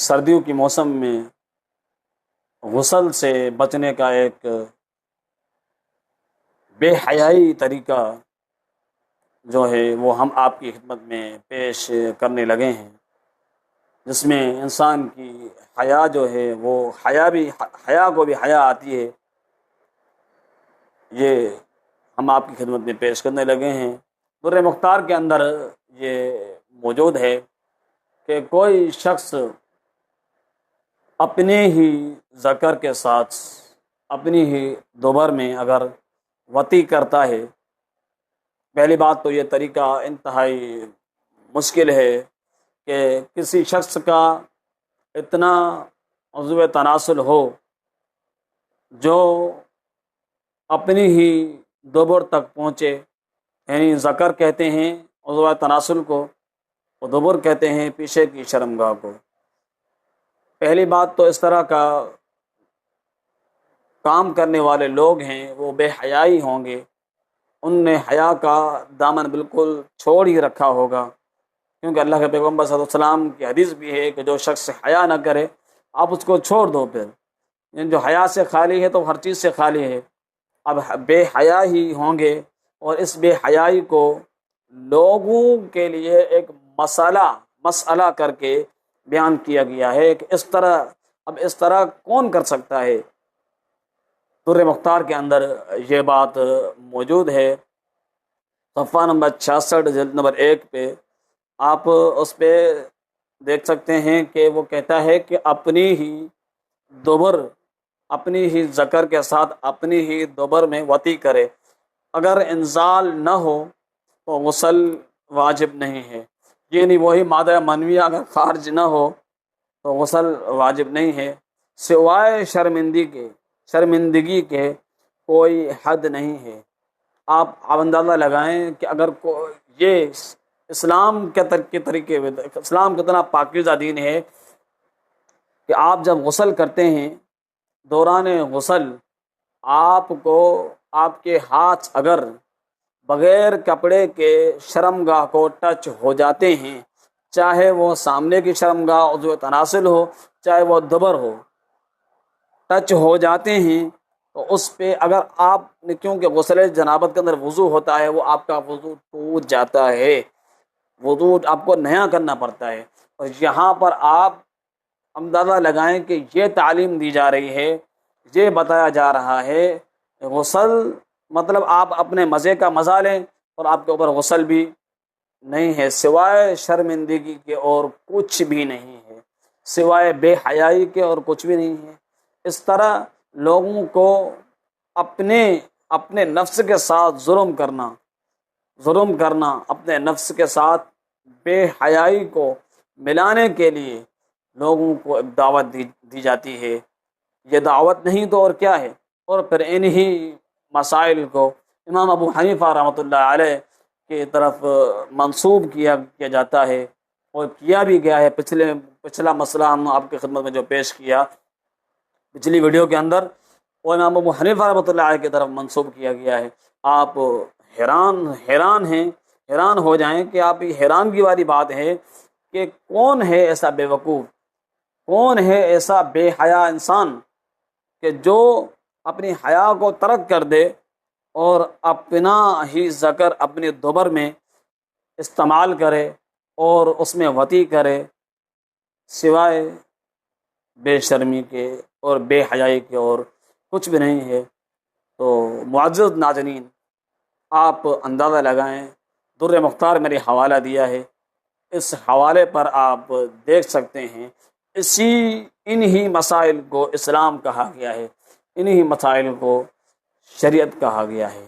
سردیوں کی موسم میں غسل سے بچنے کا ایک بے حیائی طریقہ جو ہے وہ ہم آپ کی خدمت میں پیش کرنے لگے ہیں، جس میں انسان کی حیا جو ہے وہ حیا کو بھی حیا آتی ہے۔ یہ ہم آپ کی خدمت میں پیش کرنے لگے ہیں۔ در مختار کے اندر یہ موجود ہے کہ کوئی شخص اپنے ہی ذکر کے ساتھ اپنی ہی دوبر میں اگر وطی کرتا ہے، پہلی بات تو یہ طریقہ انتہائی مشکل ہے کہ کسی شخص کا اتنا عضو تناسل ہو جو اپنی ہی دوبر تک پہنچے، یعنی ذکر کہتے ہیں عضو تناسل کو، اور دوبر کہتے ہیں پیچھے کی شرمگاہ کو۔ پہلی بات تو اس طرح کا کام کرنے والے لوگ ہیں وہ بے حیائی ہوں گے، ان نے حیا کا دامن بالکل چھوڑ ہی رکھا ہوگا، کیونکہ اللہ کے پیغمبر صلی اللہ علیہ وسلم کی حدیث بھی ہے کہ جو شخص حیا نہ کرے آپ اس کو چھوڑ دو، پھر یعنی جو حیا سے خالی ہے تو ہر چیز سے خالی ہے۔ اب بے حیا ہی ہوں گے، اور اس بے حیائی کو لوگوں کے لیے ایک مسئلہ کر کے بیان کیا گیا ہے کہ اس طرح کون کر سکتا ہے۔ در مختار کے اندر یہ بات موجود ہے، صفحہ نمبر 66 جلد نمبر 1 پہ آپ اس پہ دیکھ سکتے ہیں کہ وہ کہتا ہے کہ اپنی ہی دوبر، اپنی ہی ذکر کے ساتھ اپنی ہی دوبر میں وطی کرے، اگر انزال نہ ہو تو غسل واجب نہیں ہے، یعنی وہی مادہ منویہ اگر خارج نہ ہو تو غسل واجب نہیں ہے، سوائے شرمندگی کے کوئی حد نہیں ہے۔ آپ اندازہ لگائیں کہ اگر یہ اسلام کے طریقے، اسلام کتنا پاکیزہ دین ہے کہ آپ جب غسل کرتے ہیں، دوران غسل آپ کو آپ کے ہاتھ اگر بغیر کپڑے کے شرمگاہ کو ٹچ ہو جاتے ہیں، چاہے وہ سامنے کی شرمگاہ عضو تناسل ہو چاہے وہ دوبر ہو، ٹچ ہو جاتے ہیں تو اس پہ اگر آپ نے، کیونکہ غسل جنابت کے اندر وضو ہوتا ہے، وہ آپ کا وضو ٹوٹ جاتا ہے، وضو آپ کو نیا کرنا پڑتا ہے۔ اور یہاں پر آپ اندازہ لگائیں کہ یہ تعلیم دی جا رہی ہے، یہ بتایا جا رہا ہے غسل مطلب آپ اپنے مزے کا مزہ لیں اور آپ کے اوپر غسل بھی نہیں ہے، سوائے شرمندگی کے اور کچھ بھی نہیں ہے، سوائے بے حیائی کے اور کچھ بھی نہیں ہے۔ اس طرح لوگوں کو اپنے نفس کے ساتھ ظلم کرنا، اپنے نفس کے ساتھ بے حیائی کو ملانے کے لیے لوگوں کو ایک دعوت دی جاتی ہے۔ یہ دعوت نہیں تو اور کیا ہے؟ اور پھر انہی مسائل کو امام ابو حنیفہ رحمۃ اللہ علیہ کی طرف منسوب کیا جاتا ہے، اور کیا بھی گیا ہے۔ پچھلا مسئلہ ہم آپ کی خدمت میں جو پیش کیا پچھلی ویڈیو کے اندر، وہ امام ابو حنیفہ رحمۃ اللہ علیہ کی طرف منسوب کیا گیا ہے۔ آپ حیران ہو جائیں کہ آپ یہ حیرانگی والی بات ہے کہ کون ہے ایسا بے وقوف، کون ہے ایسا بے حیا انسان کہ جو اپنی حیا کو ترک کر دے اور اپنا ہی ذکر اپنی دوبر میں استعمال کرے اور اس میں وطی کرے، سوائے بے شرمی کے اور بے حیائی کے اور کچھ بھی نہیں ہے۔ تو معزز ناظرین، آپ اندازہ لگائیں، در مختار میرے حوالہ دیا ہے، اس حوالے پر آپ دیکھ سکتے ہیں، انہی مسائل کو اسلام کہا گیا ہے، انہی مسائل کو شریعت کہا گیا ہے۔